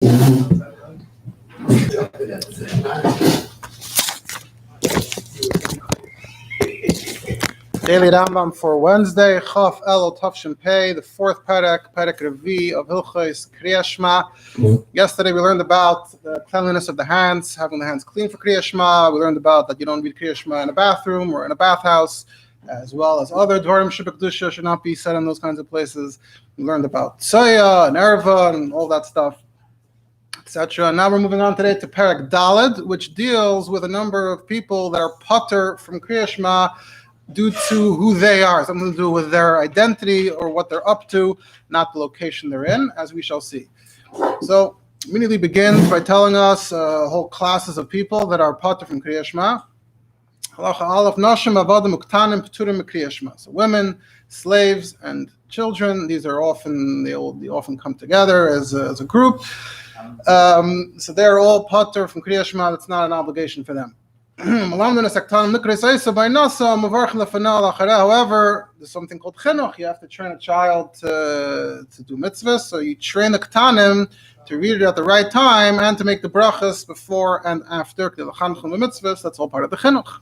Daily Rambam for Wednesday, Chaf Elul Tavshin Pei, the fourth Perek Rabbi of Hilchos, Krias Shma. Yesterday we learned about the cleanliness of the hands, having the hands clean for Krias Shma. We learned about that you don't read Krias Shma in a bathroom or in a bathhouse, as well as other Dvarim Shebekdusha should not be said in those kinds of places. We learned about Soya and Erva and all that stuff, etc. Now we're moving on today to Perek Daled, which deals with a number of people that are patur from Krias Shma due to who they are, something to do with their identity or what they're up to, not the location they're in, as we shall see. So, immediately begins by telling us whole classes of people that are patur from Krias Shma. So women, slaves, and children, these are often, they often come together as a group. So they're all patur from Krias Shma. That's not an obligation for them. However, there's something called chinuch. You have to train a child to do mitzvahs. So you train the ketanim to read it at the right time and to make the brachas before and after. That's all part of the chinuch.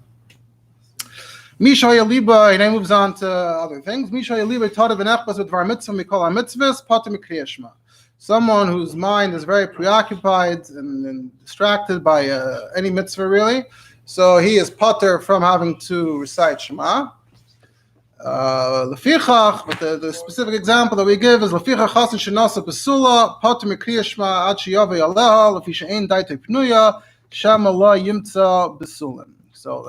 Misha Yaliba, he then moves on to other things. Misha Yaliba taught of an echbas with var mitzvah, we call our mitzvahs, patur mikrias shma. Someone whose mind is very preoccupied and distracted by any mitzvah really. So he is patur from having to recite Shema. Lefichach, but the specific example that we give is Lefichach chasen shenasa besula patur mikrias shma ad sheyavei aleha lefi she'ein daitei pnuya shama la yimtza besulim. So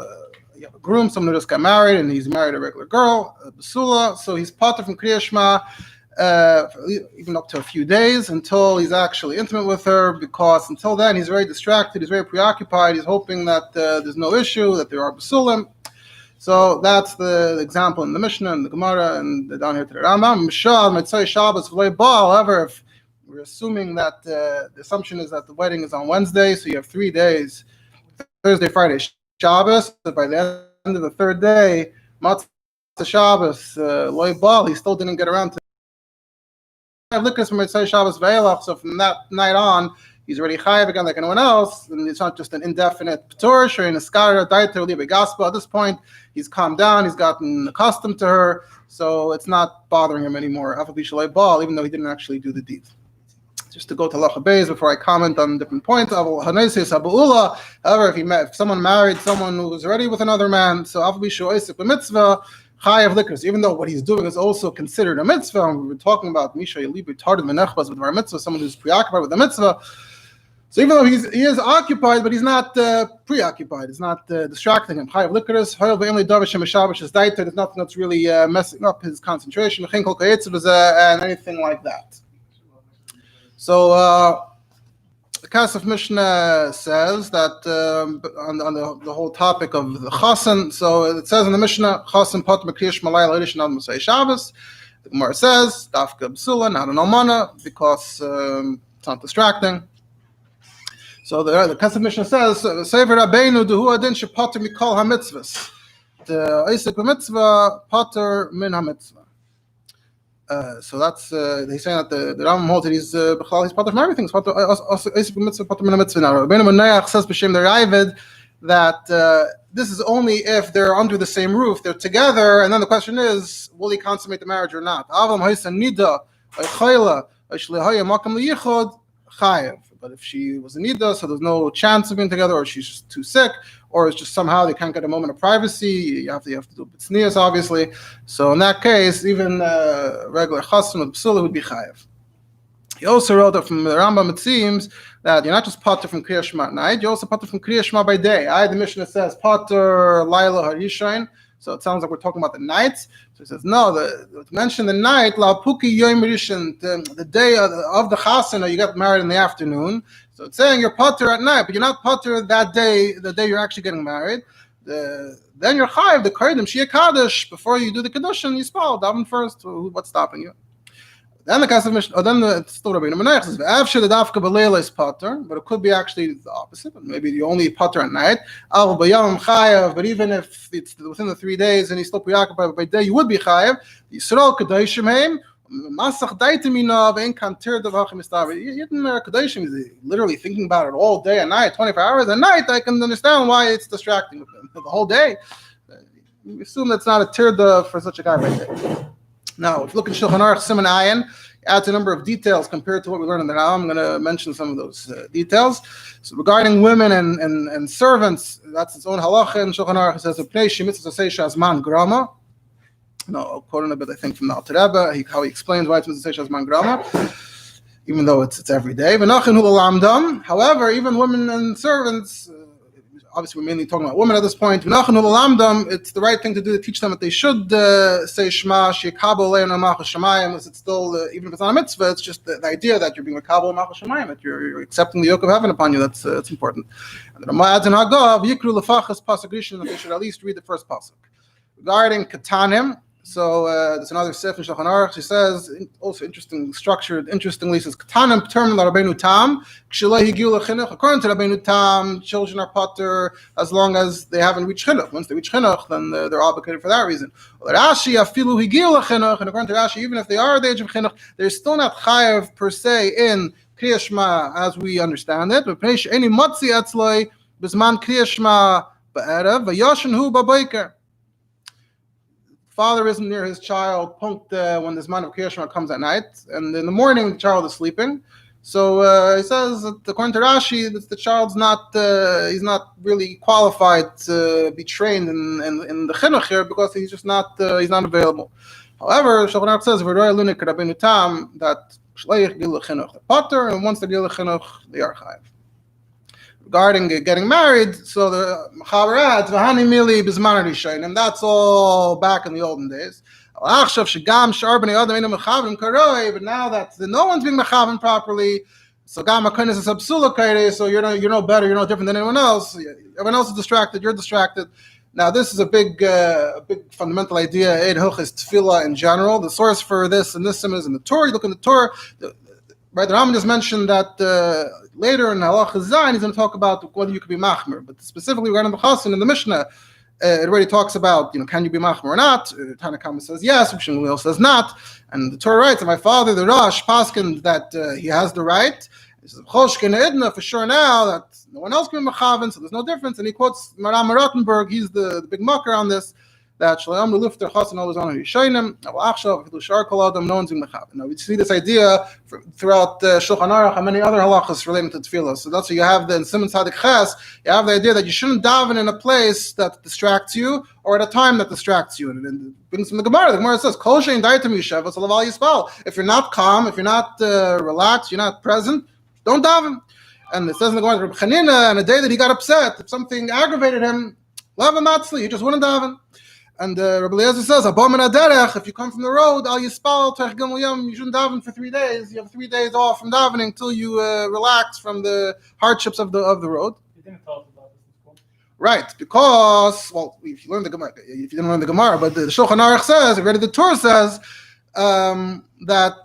you have a groom, someone who just got married, and he's married a regular girl, besula. So he's patur from Krias Shma even up to a few days until he's actually intimate with her, because until then he's very distracted, he's very preoccupied, he's hoping that there's no issue, that there are basulim. So that's the example in the Mishnah and the Gemara and down here to the Rambam. However, if we're assuming that the assumption is that the wedding is on Wednesday, so you have 3 days, Thursday, Friday, Shabbos, so by the end of the third day, Matzah Shabbos, loy bal, he still didn't get around to Hilchos from Mitzvah Shabbos Ve'elach, so from that night on, he's already chayav again like anyone else, and it's not just an indefinite patur, or in a skara, daiter, libe gospel. At this point, he's calmed down, he's gotten accustomed to her, so it's not bothering him anymore, even though he didn't actually do the deed. Just to go to Lacha Beis before I comment on different points. However, if someone married someone who was already with another man, so mitzvah, chayav likros, even though what he's doing is also considered a mitzvah, and we were talking about Misha Yalibu Tardim Menechbas with our mitzvah, someone who's preoccupied with the mitzvah. So even though he is occupied, but he's not preoccupied, it's not distracting him. Chayav likros, there's nothing that's really messing up his concentration, and anything like that. So the Kasef Mishnah says that on the whole topic of the chasen. So it says in the Mishnah, chasen patur mikrias shma layla edition on Mosai Shabbos. The Gemara says dafka b'sula, not an almana, because it's not distracting. So the Kasef Mishnah says, Sefer Rabbeinu dehu adin shepatur mikol hamitzvahs. The Isaac b'mitzvah patur min hamitzvah. So that's he's saying that the Rambam holds that he's patur from everything. Patur min hamitzvah. Now Rabbeinu Menayach says b'shem the Ravid that this is only if they're under the same roof, they're together, and then the question is, will he consummate the marriage or not? But if she was a nida, so there's no chance of being together, or she's just too sick, or it's just somehow they can't get a moment of privacy, you have to do b'tznius, obviously. So in that case, even regular chassan with psula would be chayav. He also wrote that from the Rambam, it seems that you're not just patur from Krias Shma at night, you're also patur from Krias Shma by day. The Mishnah says patur laila harishain, so it sounds like we're talking about the nights. So he says, no, mention the night, la puki yom rishon, the day of the chasana, you got married in the afternoon. So it's saying you're patur at night, but you're not patur that day, the day you're actually getting married. Then you're chayav, the kodim, shia kaddish, before you do the kedushin, you spell, daven first, what's stopping you? Then the Kasef Mishnah, then the still Rabbeinu Menayach says, "V'afshir the dafka b'leila is patur," but it could be actually the opposite. Maybe you only patur at night. Al b'yom chayav, but even if it's within the 3 days and he's still preoccupied by day, you would be chayav. Yisrael kadayshim heim Masach daitemina ve'en kan tir davachim mistaver. Yidden Kadeshim is literally thinking about it all day and night, 24 hours a night. I can understand why it's distracting the whole day. You assume that's not a tirda for such a guy right there. Now, if you look at Shulchan Aruch Siman Ayin, adds a number of details compared to what we learned in the Rambam. I'm going to mention some of those details. So regarding women and servants, that's its own halacha. In Shulchan Aruch it says, "Pnei shemitzvah seisha azman grama." No, I'll quote in a bit, I think, from the Alter Rebbe, how he explains why it's mitzvah seisha azman grama, even though it's every day. However, even women and servants, obviously we're mainly talking about women at this point, it's the right thing to do to teach them that they should say Shma, unless it's still, even if it's not a mitzvah, it's just the idea that you're being makabel malchus shamayim, that you're accepting the yoke of heaven upon you. That's important. And the Rambam adds in Hagav, Yikru lefachas pasuk rishon, that they should at least read the first pasuk. Regarding katanim, so there's another sif in Shulchan Aruch. She says, also interestingly, says Katanim term la Rabbeinu Tam. According to Rabbeinu Tam, children are pater as long as they haven't reached chinuch. Once they reach chinuch, then they're obligated for that reason. Rashi afilu higiu lechinuch, and according to Rashi, even if they are at the age of chinuch, they're still not chayav per se in Krias Shma as we understand it. But any matzi etzloi bisman Krias Shma ba'erev v'yoshen hu ba'boiker. Father isn't near his child when this man of Krias Shma comes at night, and in the morning the child is sleeping. So he says that according to Rashi, that the child's he's not really qualified to be trained in the chinuch here because he's just he's not available. However, Shulchan Aruch says Rabbeinu Tam that shleich gil chinuch pater, and once they gil chinuch they are chayav. Regarding getting married, so the Mechaber adds v'hani mili b'zman rishayin, and that's all back in the olden days. But now that no one's being mechaven properly, so gam hakonis is absula kaire, so you're no better, you're no different than anyone else. Everyone else is distracted, you're distracted. Now this is a big fundamental idea in Hilchos tefillah in general. The source for this and this is in the Torah. You look in the Torah. Right, the Rambam just mentioned that later in Halacha Zayin he's going to talk about whether you could be machmer, but specifically regarding the Chasin in the Mishnah, it already talks about can you be machmer or not. Tanakama says yes, Shmuel says not, and the Torah writes that my father the Rosh paskin that he has the right. He says for sure now that no one else can be mechaven, so there's no difference. And he quotes Maram Rottenberg, he's the big mucker on this. That Shloim the lifter chasen always on Yishayim. No one's in mechaven. Now we see this idea throughout Shulchan Aruch and many other halachas relating to tefillah. So that's why you have in Siman Tzadik Ches, you have the idea that you shouldn't daven in a place that distracts you or at a time that distracts you. And it brings from the Gemara. The Gemara says, "Kol shein daitem yishav v'salaval yispal." If you're not calm, if you're not relaxed, you're not present, don't daven. And it says in the Gemara, Rabbi Chanina, on a day that he got upset, if something aggravated him, lava matzli, he just wouldn't daven. And Rabbi Eliezer says, if you come from the road, al yispal tech gimel yom, you shouldn't daven for 3 days. You have 3 days off from davening until you relax from the hardships of the road. You didn't tell us about this in school. Right, because if you didn't learn the Gemara, but the Shulchan Aruch says, already the Torah says that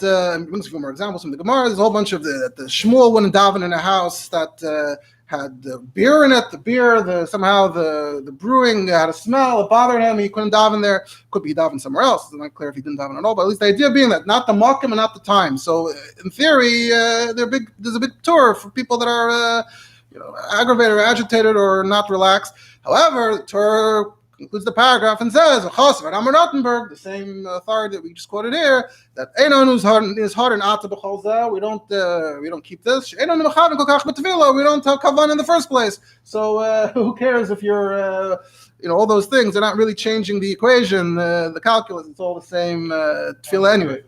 brings a few more examples from the Gemara. There's a whole bunch of the Shmuel wouldn't daven in a house that had beer in it. The beer, somehow the brewing had a smell. It bothered him. He couldn't daven there. Could be daven somewhere else. It's not clear if he didn't daven at all. But at least the idea being that not the makom and not the time. So in theory, there's a big tour for people that are aggravated or agitated or not relaxed. However, the Torah concludes the paragraph and says, the same authority that we just quoted here, that is hard and ata b'chol we don't keep this. We don't have kavan in the first place. So who cares if you're all those things are not really changing the equation, the calculus. It's all the same tefillah anyway.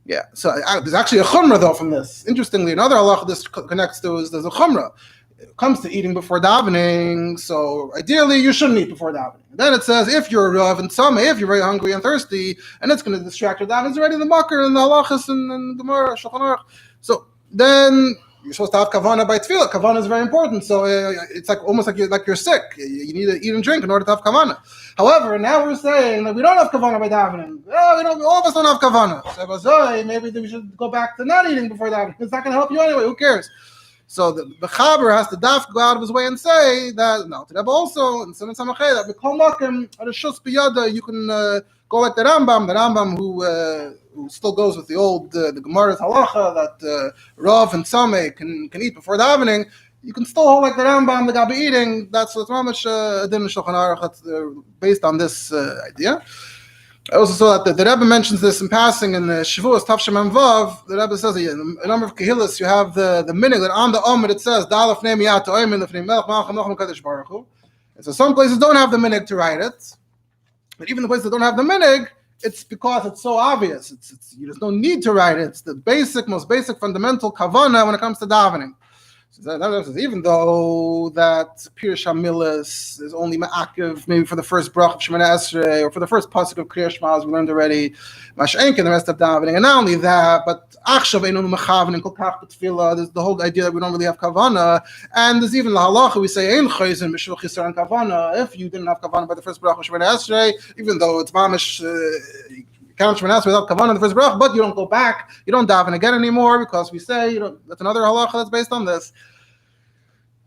Yeah. So there's actually a chumrah though from this. Interestingly, another halacha this connects to is there's a chumrah. It comes to eating before davening, so ideally you shouldn't eat before davening. And then it says if you're if you're very hungry and thirsty, and it's going to distract your davening, it's already the makar and the halachas and the Gemara, Shulchan Aruch. So then you're supposed to have kavana by tefillah. Kavana is very important. So it's almost like you're sick. You need to eat and drink in order to have kavana. However, now we're saying that we don't have kavana by davening. All of us don't have kavana. So maybe we should go back to not eating before davening. It's not going to help you anyway. Who cares? So the Chaber has to go out of his way and say that also in Siman Samachay that b'kol makom at a shus biyada you can go go like the Rambam who still goes with the old the Gemara's halacha that Rav and Sameh can eat before davening. You can still hold like the Rambam, the Gabi eating. That's what's mamish din Shulchan Aruch based on this idea. I also saw that the Rebbe mentions this in passing in the Shavuos Tavshem and Vav. The Rebbe says in a number of Kehillas you have the minhag that on the Omer it says Dalaf Neim Yat Oimin Lefnei Melech Malcham Nocham Kadosh Baruch Hu. And so some places don't have the minhag to write it, but even the places that don't have the minhag, it's because it's so obvious. There's no need to write it. It's the most basic, fundamental kavana when it comes to davening. So even though that Pirush HaMilas is only ma'akiv, maybe for the first brach of Shemona Esrei, or for the first pasuk of Krias Shma, as we learned already, Mash'enk and the rest of davening, and not only that, but Achshav Einonu Mechavening Kol Kach B'Tefillah. There's the whole idea that we don't really have kavana, and there's even the halacha we say Ein Chayzin B'Shul Chisaron Kavana. If you didn't have kavana by the first brach of Shemona Esrei, even though it's mamish. Count Shemona Esrei without kavanah in the first brach, but you don't go back, you don't daven again anymore because we say that's another halacha that's based on this.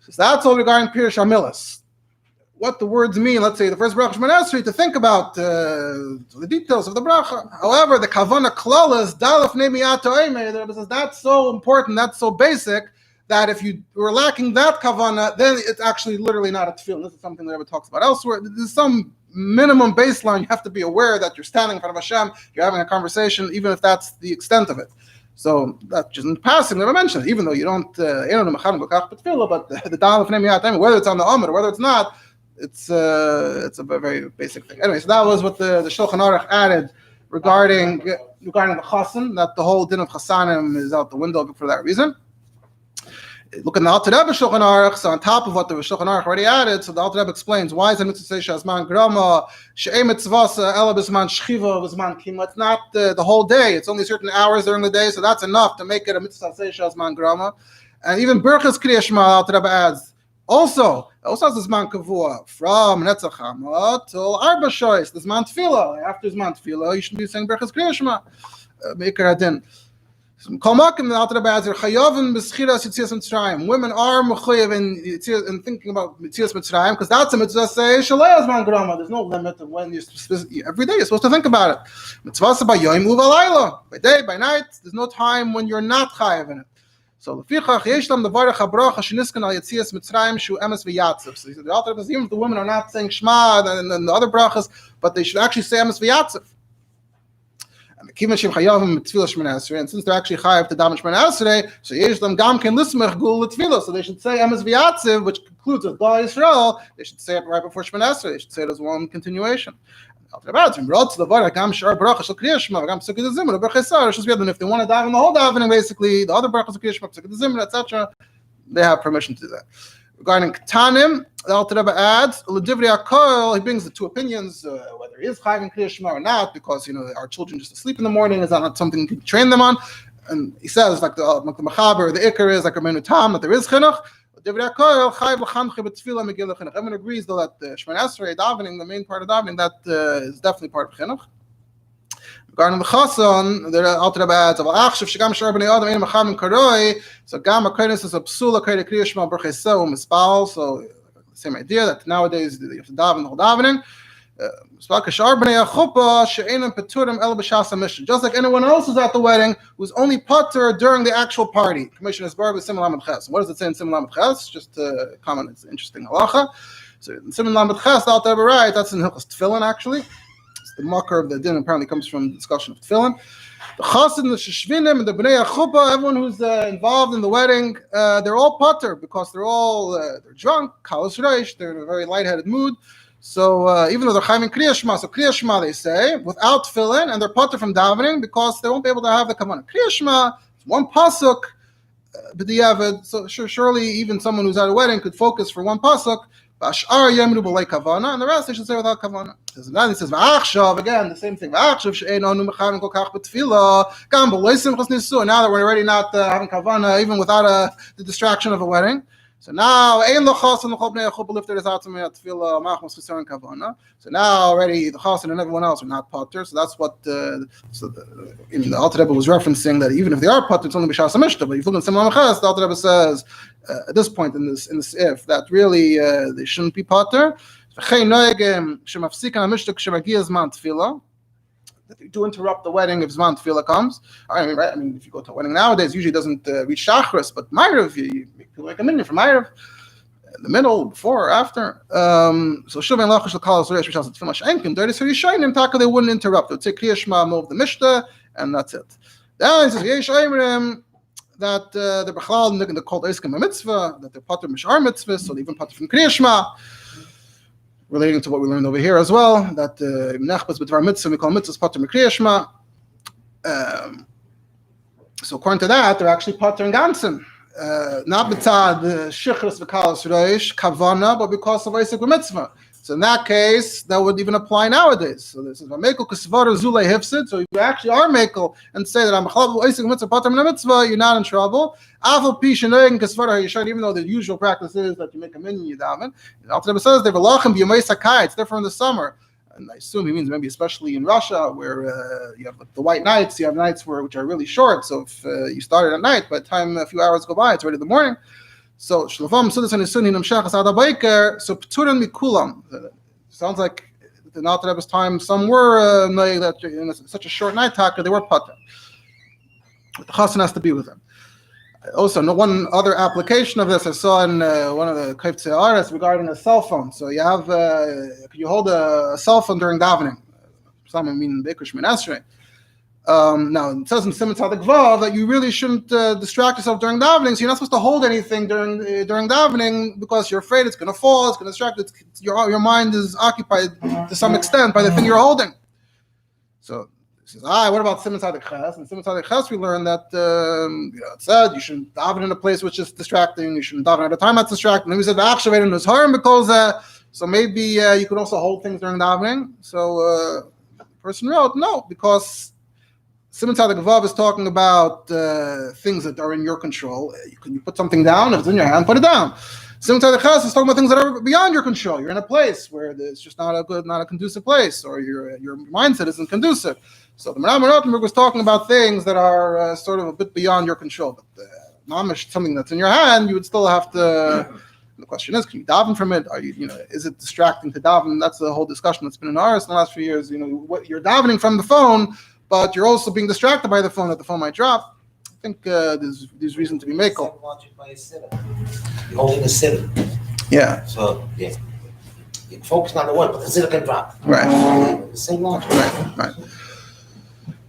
So that's all regarding Pirush HaMilas. What the words mean, let's say the first brach of Shemona Esrei, to think about the details of the bracha. However, the kavanah klalas dalaf neimiyat oimei, the Rebbe says that's so important, that's so basic that if you were lacking that kavanah, then it's actually literally not a tefillin. This is something the Rebbe talks about elsewhere. There's some minimum baseline. You have to be aware that you're standing in front of Hashem, you're having a conversation, even if that's the extent of it. So that just in passing, never mentioned. Even though you don't, but the dal of Nehemiah, whether it's on the Omer or whether it's not, it's a very basic thing. Anyway, so that was what the Shulchan Aruch added regarding the Chasan, that the whole din of Chasanim is out the window for that reason. Look at the Alter Rebbe Shulchan Aruch. So on top of what the Shulchan Aruch already added, so the Alter Rebbe explains why is it mitzvah shazman grama she'ei mitzvasa ela b'zman shchiva b'zman kima. It's not the whole day. It's only certain hours during the day, so that's enough to make it a mitzvah shazman grama. And even Berchas Krias Shma, Alter Rebbe adds also has the zman kavua from Netzach Hama till Arba Shoyes. The zman tefillah. After zman tefillah, you should be saying Berchas Krias Shma. Meikar Adin. Women are mechuyev in thinking about Yetzias Mitzrayim because that's a mitzvah say Shalei Azman Grama. There's no limit of when every day you're supposed to think about it. Mitzvah by Yom Uvalayla, by day, by night. There's no time when you're not chayev in it. So lefichach yesh lam davar chabracha sheniskan al Yetzias Mitzrayim shu emes v'yatzav. So the Alter Rebbe says even if the women are not saying Shma and the other brachas, but they should actually say emes v'yatzav. And since they're actually chayav to daven Shemona Esrei, so yesh them gam ken lismech gul l'tefillah. So they should say emes v'yatziv, which concludes with Gal Yisrael. They should say it right before Shemona Esrei. They should say it as one continuation. If they want to daven the whole davening, basically the other brachas of Krias Shma, Pesukei Zimra, etc., they have permission to do that. Regarding Ketanim, the Alter Rebbe adds, L'divrei HaKol, he brings the two opinions, whether he is chayav in Krias Shma or not, because our children just asleep in the morning, is that not something you can train them on? And he says, like the Machaber, the Iker is like Rabbeinu Tam, that there is chinuch. L'divrei HaKol, chayav l'chamche b'tefillah megil l'chinuch. Everyone agrees though that Shemona Esrei davening, the main part of davening, that is definitely part of chinuch. Regarding the Chasan, the Alter Rebbe adds, so Gam HaKodesh is a psula Krias Shma B'Cheseu Mispal. So same idea that nowadays you have to daven the whole davening. Just like anyone else who's at the wedding who's only patur during the actual party. Commissioner Bar with Simon Lamed Ches. What does it say in Simon Lamed Ches? Just to comment, it's an interesting halacha. So in Simon Lamed Ches, the Alter Rebbe writes, that's in Hilchos Tefillin actually. The makar of the din apparently comes from the discussion of tefillin. The chassid, the sheshvinim, and the bnei chuppah, everyone who's involved in the wedding, they're all patur because they're all they're drunk, kalos reish, they're in a very lightheaded mood. So even though they're chayim in Krias Shma, so Krias Shma they say without tefillin, and they're patur from davening because they won't be able to have the kavanah. Krias Shma, one pasuk, b'diavad. So surely even someone who's at a wedding could focus for one pasuk. And the rest they should say without kavanah. And then he says, again, the same thing. Now that we're already not having kavanah, even without the distraction of a wedding. So now, so now already the chassan and everyone else are not patur. So that's what the Alter Rebbe was referencing, that even if they are patur, it's only b'shas hamishta. But if you look at Simon Ches, the Alter Rebbe says at this point in this if that really they shouldn't be patur. that they do interrupt the wedding if Zman Tefillah comes. I mean, right? I mean, if you go to a wedding nowadays, usually it doesn't reach Shachris, but Ma'ariv, you make people like a minyan for Ma'ariv. In the middle, before or after. So Shuvin Lachash Lakal Suresh Rishas Tfimash Enkim, there is Yishayim Taka, they wouldn't interrupt. They would say Krias Shma, move the Mishnah, and that's it. Then it says Yesh Aimrim that the Bechlal in the called Eskim Mitzvah, that they're Pater Mishar Mitzvah, so they even Pater from Krias Shma, relating to what we learned over here as well, that Nechbas B'Dvar Mitzvah, we call Mitzvahs Pater Mekrias Shma. So according to that, they're actually Pater and Gansen. Not b'tzad shichras v'kalas reish kavana, but because of Isaac mitzvah. So in that case, that would even apply nowadays. So this is v'mekel kasvara zulei hifsid. So if you actually are mekel and say that I'm chalav Isaac mitzvah pater min mitzvah, you're not in trouble. Afal pi shenayim kasvara yishad, even though the usual practice is that you make a minyan yudaven. The Alter Rebbe says they v'lachem b'yomei sakai. It's different in the summer. And I assume he means maybe especially in Russia, where you have the white nights, you have nights which are really short. So if you started at night, by the time a few hours go by, it's already the morning. So shlovam sudas and isunin amshachas ad habayker. So pturan mikulam. Sounds like in the Alter Rebbe's time, some were that in such a short night taka they were pater. The chassan has to be with them. Also, one other application of this I saw in one of the Kaiftei Ares regarding a cell phone. So you have, you hold a cell phone during davening. Some mean Beikush Min Esrei. Now it says in Siman Tzadik Vav that you really shouldn't distract yourself during davening. So you're not supposed to hold anything during davening because you're afraid it's going to fall. It's going to distract. Your mind is occupied to some extent by the thing you're holding. So. He says, what about Siman Tzadik Ches? And Siman Tzadik Ches, we learned that it said you shouldn't daven in a place which is distracting. You shouldn't daven at a time that's distracting. And we said Achshavet in his harm because so maybe you could also hold things during davening. So the person wrote no, because Siman Tzadik Vav is talking about things that are in your control. You put something down, if it's in your hand, put it down. Siman Tzadik Ches is talking about things that are beyond your control. You're in a place where it's just not a conducive place, or your mindset isn't conducive. So the Rambam Rottenberg was talking about things that are sort of a bit beyond your control. But mamish, something that's in your hand, you would still have to. The question is, can you daven from it? Are is it distracting to daven? That's the whole discussion that's been in ours in the last few years. What you're davening from the phone, but you're also being distracted by the phone, that the phone might drop. I think there's reason to be makel. You're holding a sitter. Yeah. So yeah, you focus on the one, but the sitter can drop. Right. The same logic. Right.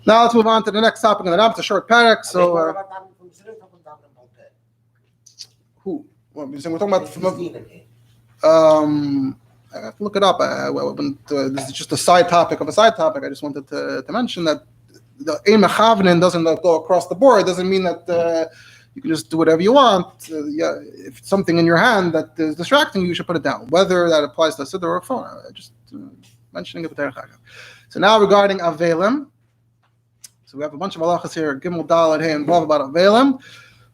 Now let's move on to the next topic in the Rambam. It's a short Perek. So who? Well, we're talking about. I have to look it up. This is just a side topic of a side topic. I just wanted to mention that the Ein Mechavnin doesn't go across the board. It doesn't mean that you can just do whatever you want. If it's something in your hand that is distracting you, should put it down. Whether that applies to a siddur or a phone, just mentioning it. So now regarding Avelim. So we have a bunch of halachas here, Gimel Daled Hey and Vav about Avelim.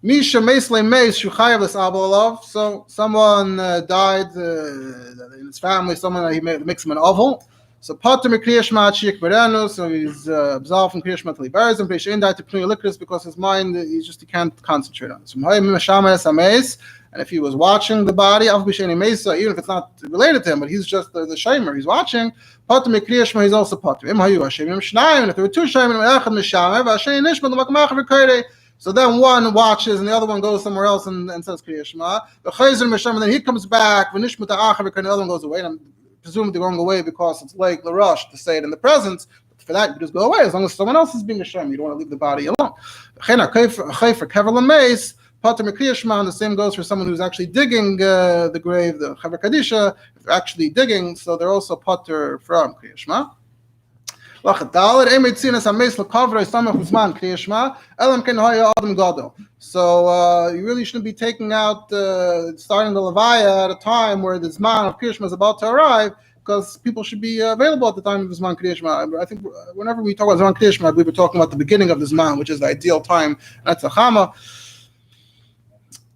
Misha Meisle Meis Shuchayev this Abalav. So someone died in his family, someone he makes him an oval. So Pater Krias Shma Chik Berenu, so he's absolved from Krias Shma till he buries him. He died to Pnei Likris because his mind he can't concentrate on it. So and if he was watching the body, even if it's not related to him, but he's just the shamer, he's watching. Pater Krias Shma, he's also Pater. And if there were two shamer, so then one watches and the other one goes somewhere else and says Krias Shma. And then he comes back, and the other one goes away. And I'm presumably going away because it's like Larosh to say it in the presence. But for that, you just go away as long as someone else is being a shame. You don't want to leave the body alone. And the same goes for someone who's actually digging the grave, the Chaver Kadisha. If they're actually digging, so they're also potter from Krias Shma. So you really shouldn't be taking out, starting the Levaya at a time where the Zman of Krias Shma is about to arrive, because people should be available at the time of the Zman Krias Shma. I think whenever we talk about Zman Krias Shma, we were talking about the beginning of the Zman, which is the ideal time. That's a Chama.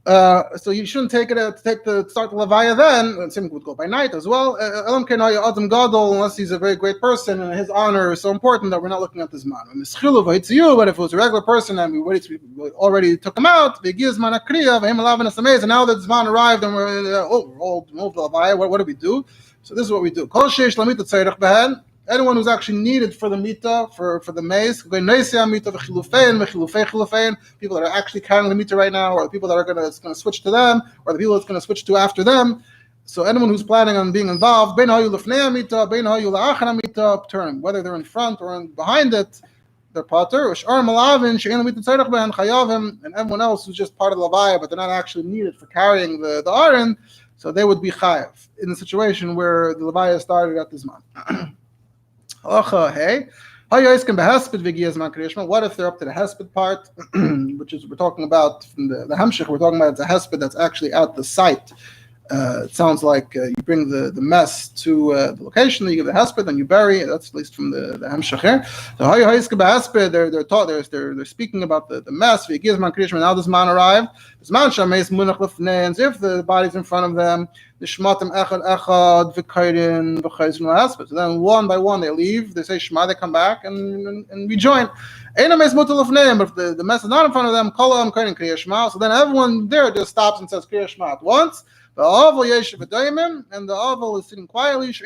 So you shouldn't start the Levaya then. Same would go by night as well. Unless he's a very great person and his honor is so important that we're not looking at this man. But if it was a regular person and we already took him out, and now that this man arrived and we're all moved the Levaya, what do we do? So this is what we do. anyone who's actually needed for the mita, for the maze, people that are actually carrying the mita right now, or the people that are going to switch to them, or the people that's going to switch to after them. So anyone who's planning on being involved, turn, whether they're in front or behind it, they're pater. And everyone else who's just part of the levaya, but they're not actually needed for carrying the aron, so they would be chayav in the situation where the levaya started at this month. Halacha hey. What if they're up to the hesped part, which is we're talking about from the hamshich? We're talking about it's a hesped that's actually at the site. It sounds like you bring the mess to the location, then you give the hesped, then you bury it. That's at least from the hamshich here. So they're speaking about the mess. Now this man arrived. And if the body's in front of them, so then one by one they leave, they say Shma, they come back and rejoin. But if the mess is not in front of them, so then everyone there just stops and says Krias Shma at once. And the oval is sitting quietly. He's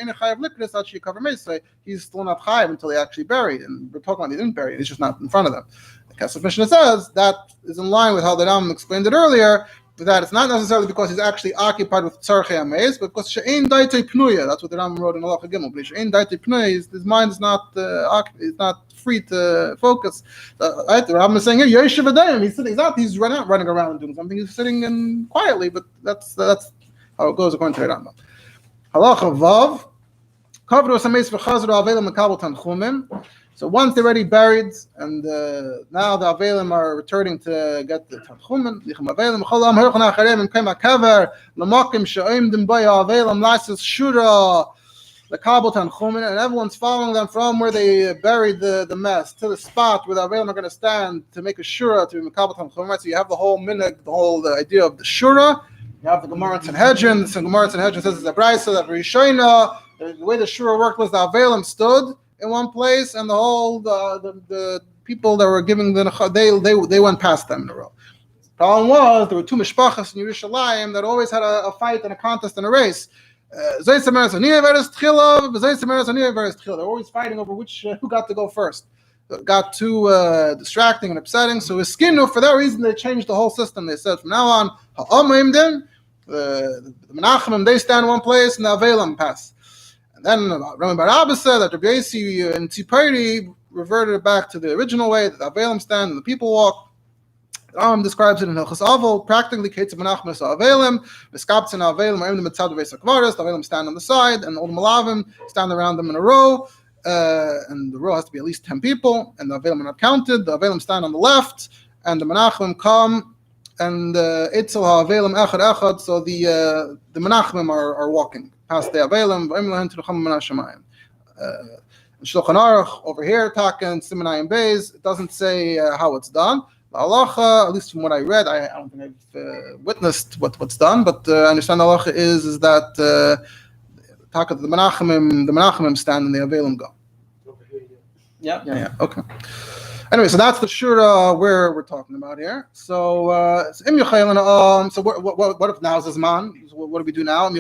still not chayav until they actually buried. And we're talking about they didn't bury it, it's just not in front of them. The Kesef Mishnah says that is in line with how the Rambam explained it earlier, that it's not necessarily because he's actually occupied with tzarchei hameis, but because she'ein daitei pnuya. That's what the Rambam wrote in Halacha Gimel. But she'ein daitei pnuya, his mind is not free to focus. Right? The Rambam is saying here, yeshiv adayim. He's sitting. He's not running around doing something. He's sitting in quietly. But that's how it goes according to the Rambam. Halacha vav. Kavru sameis v'chazru avelim mekabel tanchumim. So once they're already buried, and now the Avelim are returning to get the Tanchumen, and everyone's following them from where they buried the mess to the spot where the Avelim are going to stand to make a shura to be Mekabel Tanchumen. So you have the whole minhag, the idea of the shura. You have the Gemara in Sanhedrin. The Gemara in Sanhedrin says it's a brayso that Rishona, the way the shura worked was the Avelim stood in one place, and the whole the people that were giving they went past them in a row. The problem was there were two mishpachas in Yerushalayim that always had a fight and a contest and a race. They're always fighting over who got to go first. It got too distracting and upsetting. So for that reason they changed the whole system. They said from now on, the Menachemim, they stand in one place and the Avelim pass. Then Rabbi said that Rabbi and Tzipari reverted it back to the original way, that the Avelim stand and the people walk. The Rambam describes it in Hilchos Aval, practically Ketz Menachem Avelim, V'skaptzen Avelim, the Avelim stand on the side, and all the Malavim stand around them in a row, and the row has to be at least 10 people, and the Avelim are not counted. The Avelim stand on the left, and the Menachem come, and Itzel HaAvelim Echad Echad, so the Menachemim are walking past the Avelim, to the Shulchan Aruch over here, Takan Simonayim Beis. It doesn't say how it's done. The halacha, at least from what I read, I don't think I've witnessed what's done, but I understand the halacha is that Takan the Menachemim stand and the Avelim go. Yeah. Okay. Anyway, so that's the shura where we're talking about here. So, so what if now is his man? What do we do now? So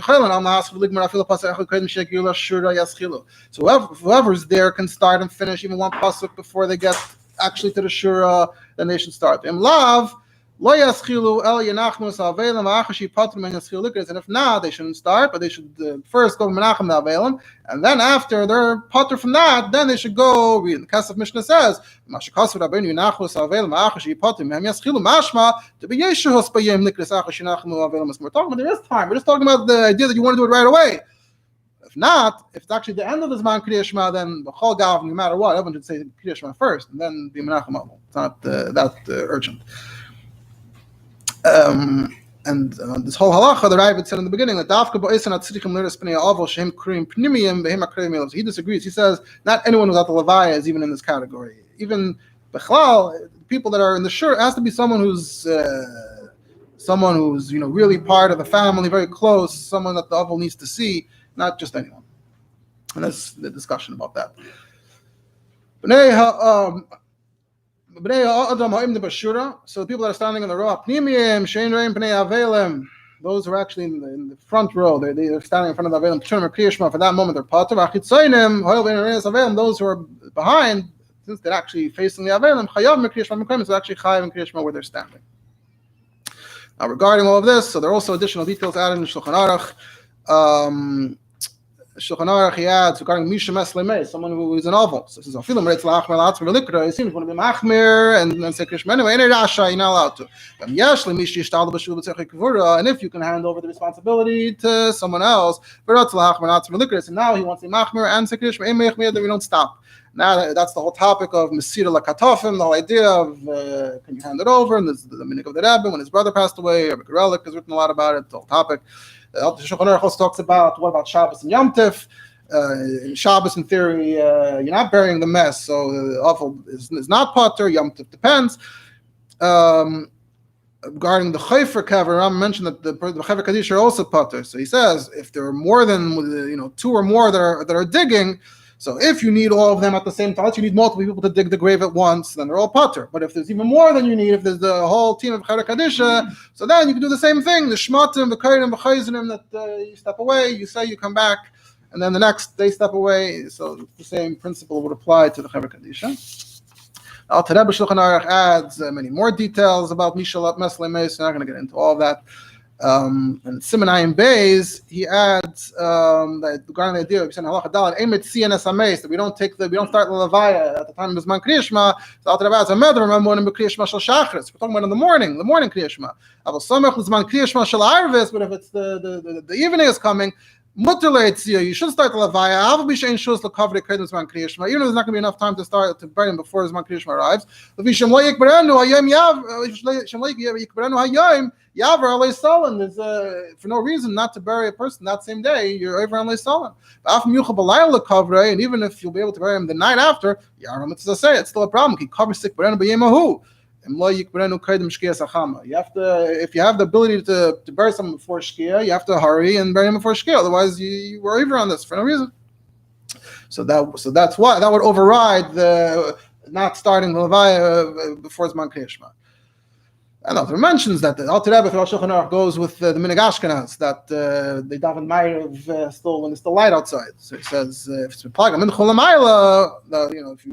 whoever's there can start and finish even one pasuk before they get actually to the shura. Then they should start. And if not, they shouldn't start, but they should first go Menachem the Avelim, and then after they're potter from that, then they should go read. The Kesef Mishnah says, we're talking about there is time. We're just talking about the idea that you want to do it right away. If not, if it's actually the end of the Zman Krias Shma, then the Chol Gav, no matter what, everyone should say Krias Shma first, and then be Menachem Avol. It's not that urgent. And this whole halacha, the Rabbi said in the beginning that he disagrees. He says not anyone who's at the levaya is even in this category. Even bechlal, people that are in the shur, it has to be someone who's really part of the family, very close, someone that the aval needs to see, not just anyone. And that's the discussion about that. So the people that are standing in the row, those who are actually in the front row, they're standing in front of the Avelim, Krias Shma, for that moment they're Pater. Those who are behind, since they're actually facing the Avelim, it's actually Chayav and Krias Shma where they're standing. Now, regarding all of this, so there are also additional details added in Shulchan Aruch. Shulchan Aruch, he adds regarding Misha Meslemei, someone who is an oval. So he says, "Afilim reitz la'achmer la'atzmer v'likra." He seems to want to be machmir and say Krias Shma. Anyway, any rasha, you're not allowed to. And if you can hand over the responsibility to someone else, so now he wants to be machmir and say Krias Shma. Then we don't stop. Now that's the whole topic of Mesira Lakatofim, the whole idea of can you hand it over? And there's the Homnick of the Rabbi when his brother passed away. Rabbi Perek has written a lot about it. The whole topic. The Shulchan Aruch also talks about what about Shabbos and Yom Tif. Shabbos, in theory, you're not burying the mess, so the awful is not potter. Yom Tif depends. Regarding the Chayfer Kever, Rambam mentioned that the Chayfer Kaddish are also potter. So he says if there are more than 2 or more that are digging. So if you need all of them at the same time, you need multiple people to dig the grave at once, then they're all potter. But if there's even more than you need, if there's the whole team of Perek Kadisha, so then you can do the same thing. The Shmatim, the Kairim, the Chayzinim, that you step away, you say you come back, and then the next they step away. So the same principle would apply to the Perek Kadisha. Alter Rebbe Shulchan Aruch adds many more details about Mishalat Meslei Meis. We're not going to get into all of that. And Simonayim Beis, he adds that regarding the idea of Halacha Dalet Emet CNS Ames, that we don't start the Levaya at the time of Zman Krias Shma. So Alter Rebbe adds a medr morning Krias Shma Shel Shachris. We're talking about in the morning Krias Shma. Aval Samech Zman Krias Shma Shel Arvis, but if it's the evening is coming, Mutter Leitzia, you should start the Levaya. Aval Bishain Shus LeKavre Kedem Zman Krias Shma. Even though there's not going to be enough time to bury him before Zman Krias Shma arrives. Levishem Lo Yikberenu Hayom Yav. Shem Lo Yikberenu Hayom. Yavar alei Solon. There's for no reason not to bury a person that same day. You're over alei Solon. And even if you'll be able to bury him the night after, it's still a problem. You have to, if you have the ability to bury someone before Shkia, you have to hurry and bury him before Shkia. Otherwise, you were over on this for no reason. So that's why that would override the not starting the Levaya before Zman Krias Shma. And Alter mentions that the Alter Rebbe throughout Shulchan Aruch goes with the Minhag Ashkenaz that they daven Ma'ariv still when it's still light outside. So he says if it's Plaga Mincha L'Mayla,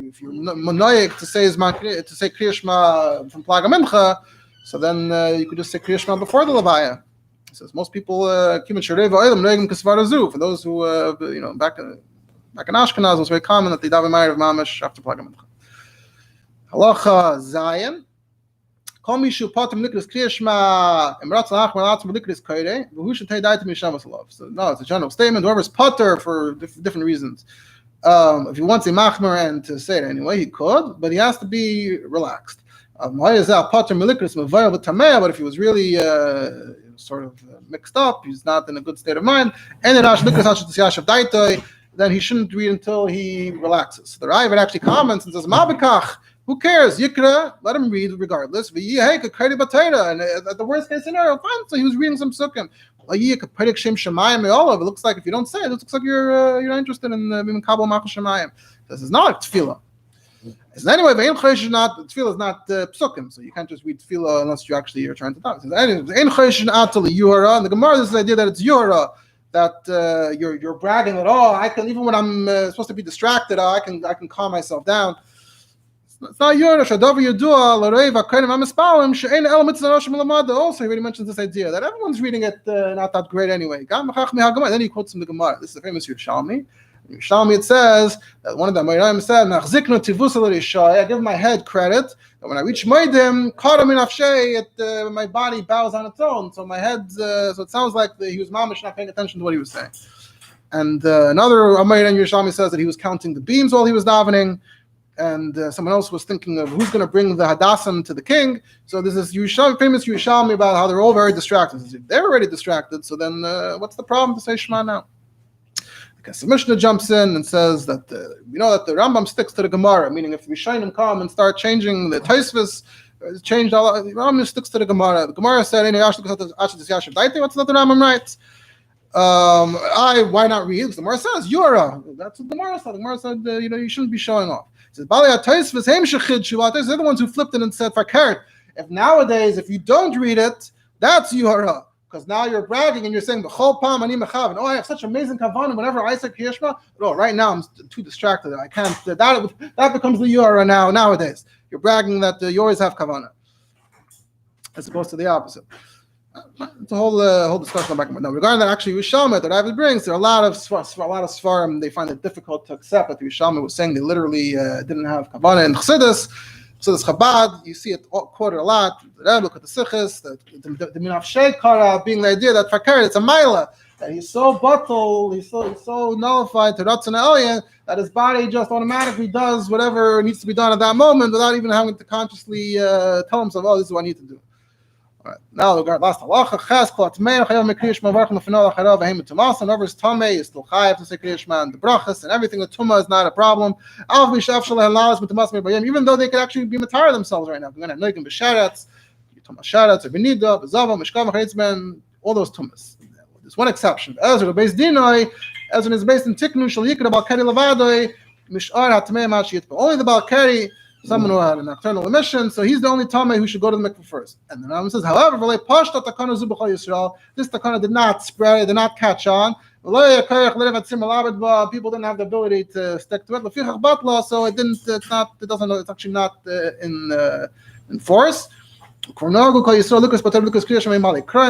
if you're monoic to say Krias Shma from Plaga Mincha, so then you could just say Krias Shma before the Levaya. He says most people Kimin Shareva Olam Noegim Kasvarazu. For those who back in Ashkenaz, it was very common that they daven Ma'ariv Mamish after Plaga Mincha. Halacha Zayin. So no, it's a general statement. Whoever's potter for different reasons. If he wants a machmer and to say it anyway, he could, but he has to be relaxed. But if he was really sort of mixed up, he's not in a good state of mind, then he shouldn't read until he relaxes. So the Rabbi actually comments and says, who cares? Yikra, let him read regardless. And at the worst case scenario, fine. So he was reading some sukkim. It looks like if you don't say it, it looks like you're not interested in being kabel machal shemayim. This is not tefillah. So anyway, tefillah is not psukim, so you can't just read tefillah unless you're trying to talk. And the Gemara is the idea that it's yuhara, that you're bragging at all. I can, even when I'm supposed to be distracted, I can calm myself down. It's not Yura. Also, he already mentions this idea that everyone's reading it not that great anyway. Then he quotes from the Gemara. This is the famous Yerushalmi. In Yerushalmi it says that one of the Mayrim said, I give my head credit, that when I reach Maidim, my body bows on its own. So my head, so it sounds like he was mamish not paying attention to what he was saying. And another Mayrim Yerushalmi says that he was counting the beams while he was davening. And someone else was thinking of who's going to bring the Hadassah to the king. So there's this famous Yerushalmi about how they're all very distracted. They're already distracted, so then what's the problem to say Shema now? Because the Mishnah jumps in and says that we know that the Rambam sticks to the Gemara, meaning if Rishonim come and start changing the Tosfos, changed all, the Rambam sticks to the Gemara. The Gemara said, what's that the Rambam writes? Why not read? Because the Gemara says, Yura. That's what the Gemara said. The Gemara said, you shouldn't be showing off. It says, they're the ones who flipped it and said, Fakert. If nowadays, if you don't read it, that's Yura. Because now you're bragging and you're saying, "B'chol pam ani mechaven." Oh, I have such amazing kavanah. Whenever I say Kriyas Shma, no, right now I'm too distracted. I can't. That becomes the yura nowadays. You're bragging that you always have kavanah, as opposed to the opposite. It's a whole discussion back. Now, regarding that, actually, Rishalma that Rabbi brings, there are a lot of svarim. They find it difficult to accept that the Rishalma was saying they literally didn't have kavanah in Chassidus. So this Chabad, you see it quoted a lot. Look at the Sichos, the Minafshei Kara being the idea that Fakir, it's a Maila, that he's so bottled, he's so nullified to Ratzon Elyon that his body just automatically does whatever needs to be done at that moment without even having to consciously tell himself, oh, this is what I need to do. All right. Now, regard last halacha, ches kol atmei chayav mekriyash ma varchim lefnol acharav v'hem tumas. Whenever it's tamei, you still chayav to say kriyash ma and the brachas and everything. The tumah is not a problem. Av b'shav shalei halalas mitumas mebayim. Even though they could actually be matar themselves right now. We're going to noigim b'sharetz, tumas sharetz, or b'nida, b'zava, mishkav, chayitzben, all those tumas. There's one exception. Ezra, the beis dinoi, Ezra is based in tiknu shal yikra bal keri levadoi mishar hatmei mashiyit. Only the bal keri, someone who had an nocturnal emission, so he's the only Tamei who should go to the mikveh first. And the Rambam says, however, this takana did not spread, did not catch on. People didn't have the ability to stick to it. So it didn't. It's actually not in force. And the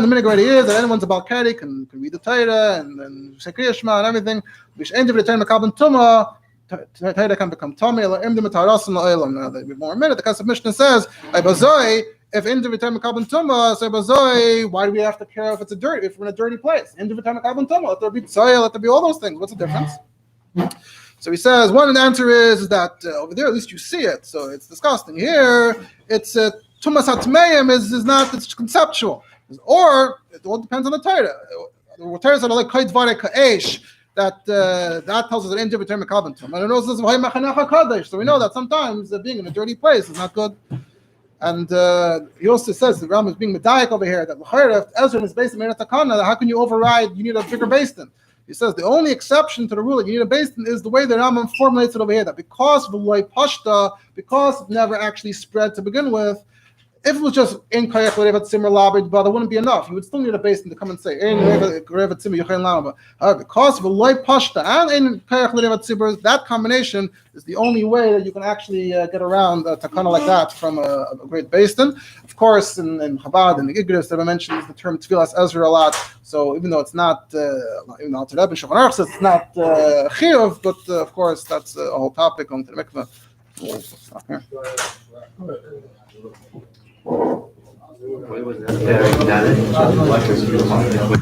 minute already is that anyone's about Keri can read the Torah and say Krias Shma and everything. Taita can become Tomei. Now there'll be more a minute. The Kasab Mishnah says, if individual mekabel tuma, so why do we have to care if it's if we're in a dirty place? Individual mekabel tuma, let there be tzoya, let there be all those things. What's the difference? So he says, one answer is that over there at least you see it, so it's disgusting. Here, it's tumas hatmeim is not, it's conceptual, or it all depends on the Torah. The Torah said like kait vare ka'esh. That tells us that in different term and it also says so we know that sometimes being in a dirty place is not good. And he also says the Rambam is being medayik over here that if Ezra is based on takana, how can you override? You need a bigger basin. He says the only exception to the rule that you need a basin is the way the Rambam formulates it over here, that because v'loy pashta, because it never actually spread to begin with. If it was just in Kayach Revat Simmer Labid, but it wouldn't be enough. You would still need a basin to come and say, Revat Simmer Yochain Lama. However, because of a loy pashta and in Kayach Revat Simmer, that combination is the only way that you can actually get around a takana like that from a great basin. Of course, in Chabad and the Igris, that I mentioned, is the term Tfilas Ezra a lot. So even though it's not, even though it's not chiyuv, but of course that's a whole topic on the mikveh. We'll stop here. What was that?